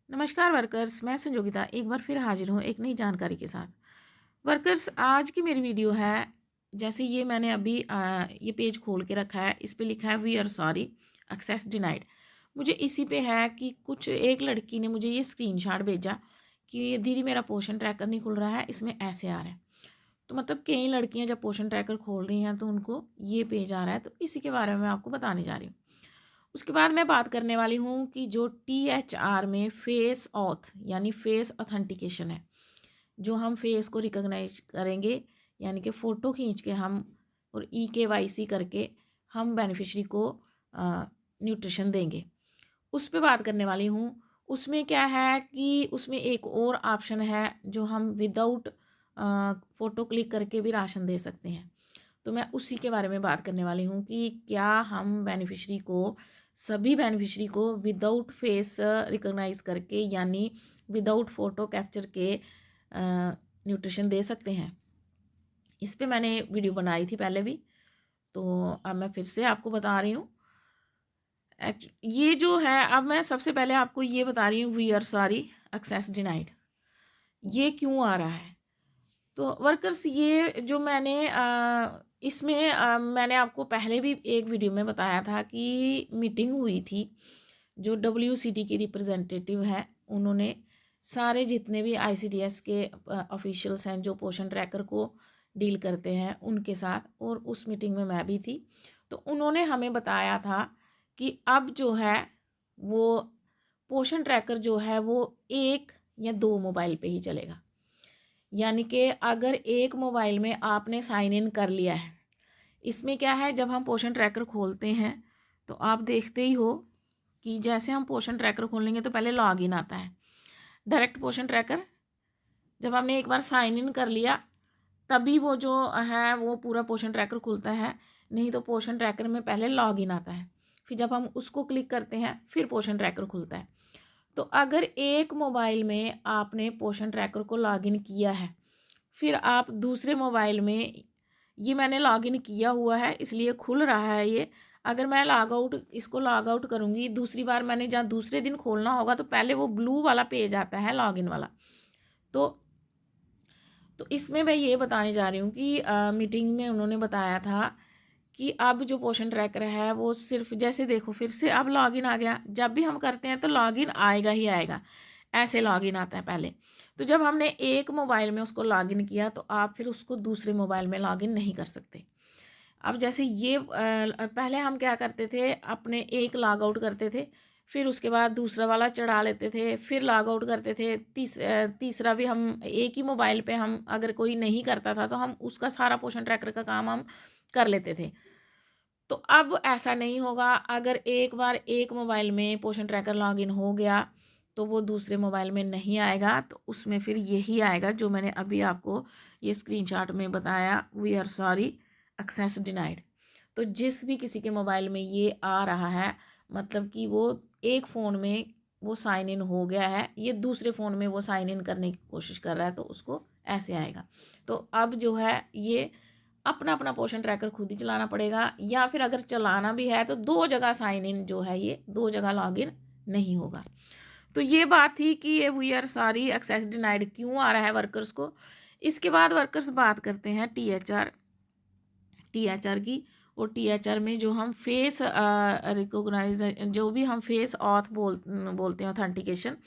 नमस्कार वर्कर्स, मैं संजोगिता एक बार फिर हाजिर हूँ एक नई जानकारी के साथ। वर्कर्स, आज की मेरी वीडियो है, जैसे ये मैंने अभी ये पेज खोल के रखा है, इस पे लिखा है we are sorry, access denied. मुझे इसी पे है कि कुछ एक लड़की ने मुझे ये स्क्रीनशॉट भेजा कि दीदी मेरा पोषण ट्रैकर नहीं खुल रहा है, इसमें ऐसे आ रहा है। तो मतलब कई लड़कियाँ जब पोषण ट्रैकर खोल रही हैं तो उनको ये पेज आ रहा है, तो इसी के बारे में मैं आपको बताने जा रही हूँ। उसके बाद मैं बात करने वाली हूँ कि जो THR में फेस ऑथ यानी फेस ऑथेंटिकेशन है, जो हम फेस को रिकॉग्नाइज करेंगे, यानी कि फ़ोटो खींच के हम और EKYC करके हम बेनिफिशरी को न्यूट्रिशन देंगे, उस पे बात करने वाली हूँ। उसमें क्या है कि उसमें एक और ऑप्शन है जो हम विदाउट फ़ोटो क्लिक करके भी राशन दे सकते हैं। तो मैं उसी के बारे में बात करने वाली हूँ कि क्या हम बेनिफिशरी को, सभी बेनिफिशरी को विदाउट फेस रिकॉग्नाइज करके यानी विदाउट फ़ोटो कैप्चर के न्यूट्रिशन दे सकते हैं। इस पे मैंने वीडियो बनाई थी पहले भी, तो अब मैं फिर से आपको बता रही हूँ। ये जो है, अब मैं सबसे पहले आपको ये बता रही हूँ we are sorry, access denied, ये क्यों आ रहा है। तो वर्कर्स, ये जो मैंने इसमें मैंने आपको पहले भी एक वीडियो में बताया था कि मीटिंग हुई थी, जो WCT की रिप्रेजेंटेटिव है, उन्होंने सारे जितने भी ICDS के ऑफिशियल्स हैं जो पोषण ट्रैकर को डील करते हैं उनके साथ, और उस मीटिंग में मैं भी थी। तो उन्होंने हमें बताया था कि अब जो है वो पोषण ट्रैकर जो है वो एक या दो मोबाइल पे ही चलेगा। यानी कि अगर एक मोबाइल में आपने साइन इन कर लिया है, इसमें क्या है, जब हम पोषण ट्रैकर खोलते हैं तो आप देखते ही हो कि जैसे हम पोषण ट्रैकर खोलेंगे तो पहले लॉग इन आता है, डायरेक्ट पोषण ट्रैकर। जब हमने एक बार साइन इन कर लिया तभी वो जो है वो पूरा पोषण ट्रैकर खुलता है, नहीं तो पोषण ट्रैकर में पहले लॉग इन आता है, फिर जब हम उसको क्लिक करते हैं फिर पोषण ट्रैकर खुलता है। तो अगर एक मोबाइल में आपने पोषण ट्रैकर को लॉग इन किया है, फिर आप दूसरे मोबाइल में, ये मैंने लॉगिन किया हुआ है इसलिए खुल रहा है ये, अगर मैं इसको लॉग आउट करूँगी दूसरी बार, मैंने जहाँ दूसरे दिन खोलना होगा तो पहले वो ब्लू वाला पेज आता है लॉगिन वाला। तो इसमें मैं ये बताने जा रही हूँ कि मीटिंग में उन्होंने बताया था कि अब जो पोषण ट्रैकर है वो सिर्फ, जैसे देखो फिर से अब लॉगिन आ गया, जब भी हम करते हैं तो लॉगिन आएगा ही आएगा, ऐसे लॉगिन आता है पहले। तो जब हमने एक मोबाइल में उसको लॉगिन किया तो आप फिर उसको दूसरे मोबाइल में लॉगिन नहीं कर सकते। अब जैसे ये पहले हम क्या करते थे, अपने एक लॉग आउट करते थे, फिर उसके बाद दूसरा वाला चढ़ा लेते थे, फिर लॉग आउट करते थे, तीसरा भी हम एक ही मोबाइल पे, हम अगर कोई नहीं करता था तो हम उसका सारा पोषण ट्रैकर का काम हम कर लेते थे। तो अब ऐसा नहीं होगा, अगर एक बार एक मोबाइल में पोषण ट्रैकर लॉगिन हो गया तो वो दूसरे मोबाइल में नहीं आएगा, तो उसमें फिर यही आएगा जो मैंने अभी आपको ये स्क्रीनशॉट में बताया, we are sorry, access denied. तो जिस भी किसी के मोबाइल में ये आ रहा है, मतलब कि वो एक फ़ोन में वो साइन इन हो गया है, ये दूसरे फ़ोन में वो साइन इन करने की कोशिश कर रहा है, तो उसको ऐसे आएगा। तो अब जो है ये अपना अपना पोषण ट्रैकर खुद ही चलाना पड़ेगा, या फिर अगर चलाना भी है तो दो जगह साइन इन जो है, ये दो जगह लॉगिन नहीं होगा। तो ये बात थी कि ये we are sorry, access denied क्यों आ रहा है वर्कर्स को। इसके बाद वर्कर्स बात करते हैं THR की। और THR में जो हम फेस रिकोगनाइज, जो भी हम फेस ऑथ बोलते हैं ऑथेंटिकेशन,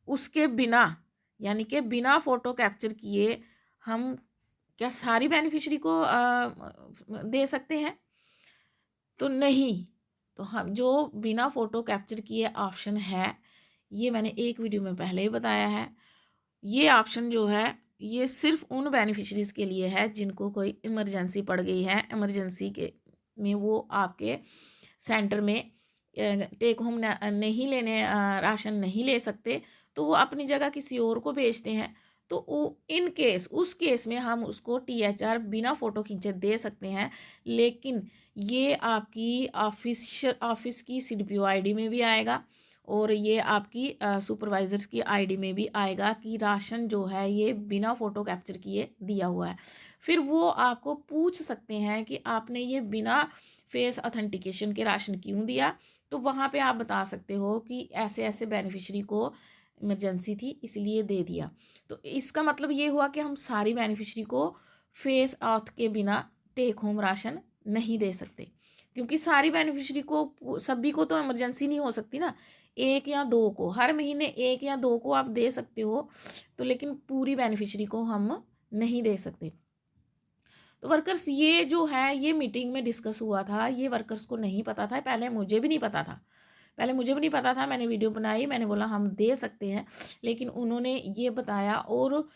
उसके बिना, यानी कि बिना फ़ोटो कैप्चर किए हम क्या सारी बेनिफिशरी को दे सकते हैं? तो नहीं। तो हम जो बिना फ़ोटो कैप्चर किए ऑप्शन है, ये मैंने एक वीडियो में पहले ही बताया है। ये ऑप्शन जो है ये सिर्फ उन बेनिफिशरीज़ के लिए है जिनको कोई इमरजेंसी पड़ गई है, इमरजेंसी के में वो आपके सेंटर में टेक होम नहीं लेने, राशन नहीं ले सकते, तो वो अपनी जगह किसी और को भेजते हैं। तो वो इन केस, उस केस में हम उसको THR बिना फ़ोटो खींचे दे सकते हैं, लेकिन ये आपकी ऑफिस की CDPO ID में भी आएगा, और ये आपकी सुपरवाइज़र्स की ID में भी आएगा कि राशन जो है ये बिना फ़ोटो कैप्चर किए दिया हुआ है। फिर वो आपको पूछ सकते हैं कि आपने ये बिना फेस ऑथेंटिकेशन के राशन क्यों दिया, तो वहाँ पे आप बता सकते हो कि ऐसे ऐसे बेनिफिशरी को इमरजेंसी थी इसलिए दे दिया। तो इसका मतलब ये हुआ कि हम सारी बेनिफिशरी को फेस ऑथ के बिना टेक होम राशन नहीं दे सकते, क्योंकि सारी बेनिफिशरी को सभी को तो इमरजेंसी नहीं हो सकती ना, एक या दो को हर महीने एक या दो को आप दे सकते हो, तो लेकिन पूरी बेनिफिशरी को हम नहीं दे सकते। तो वर्कर्स ये जो है ये मीटिंग में डिस्कस हुआ था, ये वर्कर्स को नहीं पता था, पहले मुझे भी नहीं पता था, मैंने वीडियो बनाई, मैंने बोला हम दे सकते हैं, लेकिन उन्होंने ये बताया और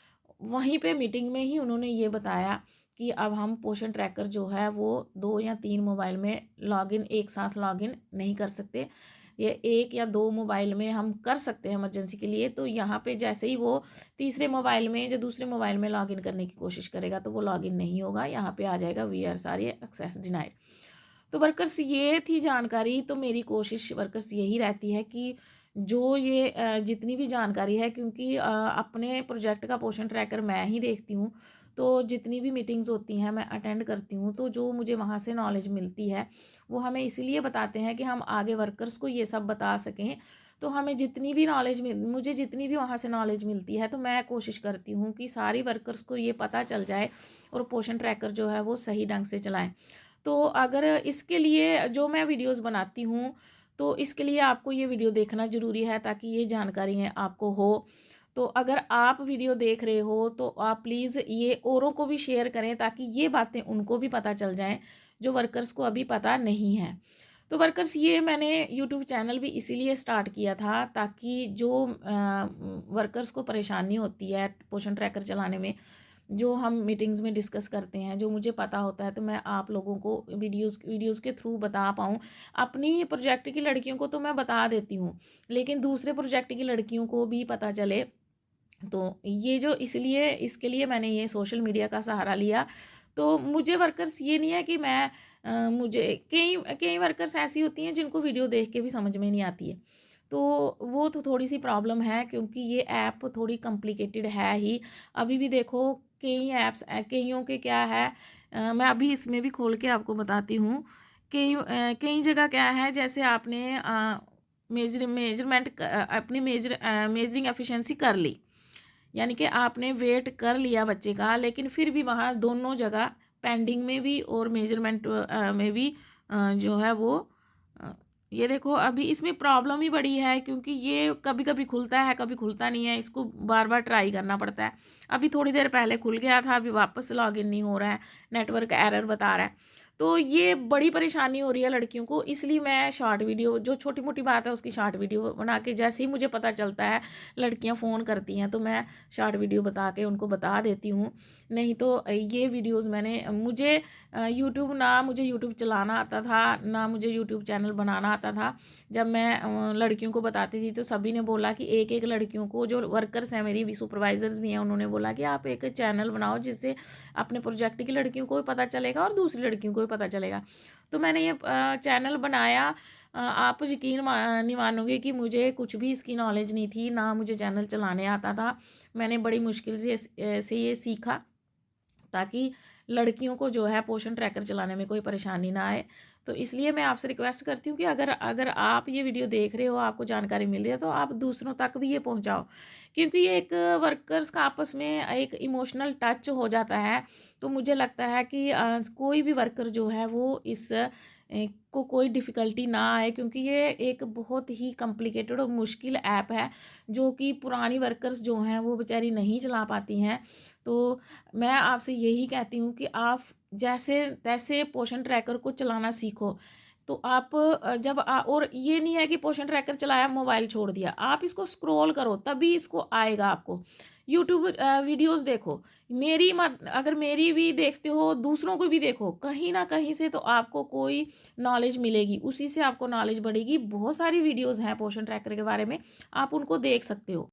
वहीं पे मीटिंग में ही उन्होंने ये बताया कि अब हम पोषण ट्रैकर जो है वो 2 या 3 मोबाइल में लॉगिन एक साथ लॉगिन नहीं कर सकते, ये 1 या 2 मोबाइल में हम कर सकते हैं इमरजेंसी के लिए। तो यहाँ पे जैसे ही वो तीसरे मोबाइल में या दूसरे मोबाइल में लॉगिन करने की कोशिश करेगा तो वो लॉगिन नहीं होगा, यहाँ पे आ जाएगा we are sorry access denied. तो वर्कर्स ये थी जानकारी। तो मेरी कोशिश वर्कर्स यही रहती है कि जो ये जितनी भी जानकारी है, क्योंकि अपने प्रोजेक्ट का पोषण ट्रैकर मैं ही देखती हूँ, तो जितनी भी मीटिंग्स होती हैं मैं अटेंड करती हूँ, तो जो मुझे वहाँ से नॉलेज मिलती है वो हमें इसीलिए बताते हैं कि हम आगे वर्कर्स को ये सब बता सकें। तो हमें जितनी भी नॉलेज मुझे जितनी भी वहाँ से नॉलेज मिलती है तो मैं कोशिश करती हूँ कि सारी वर्कर्स को ये पता चल जाए और पोषण ट्रैकर जो है वो सही ढंग से चलाएं। तो अगर इसके लिए जो मैं वीडियोस बनाती हूँ तो इसके लिए आपको ये वीडियो देखना ज़रूरी है ताकि ये जानकारी है आपको हो। तो अगर आप वीडियो देख रहे हो तो आप प्लीज़ ये औरों को भी शेयर करें ताकि ये बातें उनको भी पता चल जाएं जो वर्कर्स को अभी पता नहीं है। तो वर्कर्स ये मैंने यूट्यूब चैनल भी इसीलिए स्टार्ट किया था ताकि जो वर्कर्स को परेशानी होती है पोषण ट्रैकर चलाने में, जो हम मीटिंग्स में डिस्कस करते हैं, जो मुझे पता होता है, तो मैं आप लोगों को वीडियोस के थ्रू बता पाऊँ। अपनी प्रोजेक्ट की लड़कियों को तो मैं बता देती हूँ, लेकिन दूसरे प्रोजेक्ट की लड़कियों को भी पता चले। तो ये जो इसलिए इसके लिए मैंने ये सोशल मीडिया का सहारा लिया। तो मुझे वर्कर्स ये नहीं है कि मैं मुझे कई कई वर्कर्स ऐसी होती हैं जिनको वीडियो देख के भी समझ में नहीं आती है, तो वो तो थोड़ी सी प्रॉब्लम है क्योंकि ये ऐप थोड़ी कॉम्प्लिकेटेड है ही। अभी भी देखो कई ऐप्स कईयों के क्या है, मैं अभी इसमें भी खोल के आपको बताती हूँ। कई जगह क्या है, जैसे आपने मेजरमेंट अपनी मेजरिंग एफिशिएंसी कर ली, यानी कि आपने वेट कर लिया बच्चे का, लेकिन फिर भी वहाँ दोनों जगह पेंडिंग में भी और मेजरमेंट में भी जो है वो ये देखो अभी इसमें प्रॉब्लम ही बड़ी है क्योंकि ये कभी कभी खुलता है कभी खुलता नहीं है, इसको बार बार ट्राई करना पड़ता है। अभी थोड़ी देर पहले खुल गया था, अभी वापस लॉगिन नहीं हो रहा है, नेटवर्क एरर बता रहा है। तो ये बड़ी परेशानी हो रही है लड़कियों को, इसलिए मैं शॉर्ट वीडियो जो छोटी मोटी बात है उसकी शॉर्ट वीडियो बना के, जैसे ही मुझे पता चलता है लड़कियां फ़ोन करती हैं तो मैं शॉर्ट वीडियो बता के उनको बता देती हूँ। नहीं तो ये वीडियोस मैंने मुझे यूट्यूब ना मुझे यूट्यूब चलाना आता था ना मुझे यूट्यूब चैनल बनाना आता था। जब मैं लड़कियों को बताती थी तो सभी ने बोला कि एक एक लड़कियों को, जो वर्कर्स हैं मेरी भी सुपरवाइजर्स भी हैं, उन्होंने बोला कि आप एक चैनल बनाओ जिससे अपने प्रोजेक्ट की लड़कियों को भी पता चलेगा और दूसरी लड़कियों को भी पता चलेगा। तो मैंने ये चैनल बनाया। आप यकीन नहीं मानोगे कि मुझे कुछ भी इसकी नॉलेज नहीं थी, ना मुझे चैनल चलाने आता था। मैंने बड़ी मुश्किल से ये सीखा ताकि लड़कियों को जो है पोषण ट्रैकर चलाने में कोई परेशानी ना आए। तो इसलिए मैं आपसे रिक्वेस्ट करती हूँ कि अगर अगर आप ये वीडियो देख रहे हो, आपको जानकारी मिल रही है, तो आप दूसरों तक भी ये पहुँचाओ, क्योंकि ये एक वर्कर्स का आपस में एक इमोशनल टच हो जाता है। तो मुझे लगता है कि कोई भी वर्कर जो है वो इस को कोई डिफ़िकल्टी ना आए, क्योंकि ये एक बहुत ही कॉम्प्लिकेटेड और मुश्किल ऐप है जो कि पुरानी वर्कर्स जो हैं वो बेचारी नहीं चला पाती हैं। तो मैं आपसे यही कहती हूँ कि आप जैसे तैसे पोषण ट्रैकर को चलाना सीखो। तो आप और ये नहीं है कि पोषण ट्रैकर चलाया मोबाइल छोड़ दिया, आप इसको स्क्रॉल करो तभी इसको आएगा आपको। यूट्यूब वीडियोस देखो, मेरी मत अगर मेरी भी देखते हो दूसरों को भी देखो, कहीं ना कहीं से तो आपको कोई नॉलेज मिलेगी, उसी से आपको नॉलेज बढ़ेगी। बहुत सारी वीडियोस हैं पोषण ट्रैकर के बारे में, आप उनको देख सकते हो।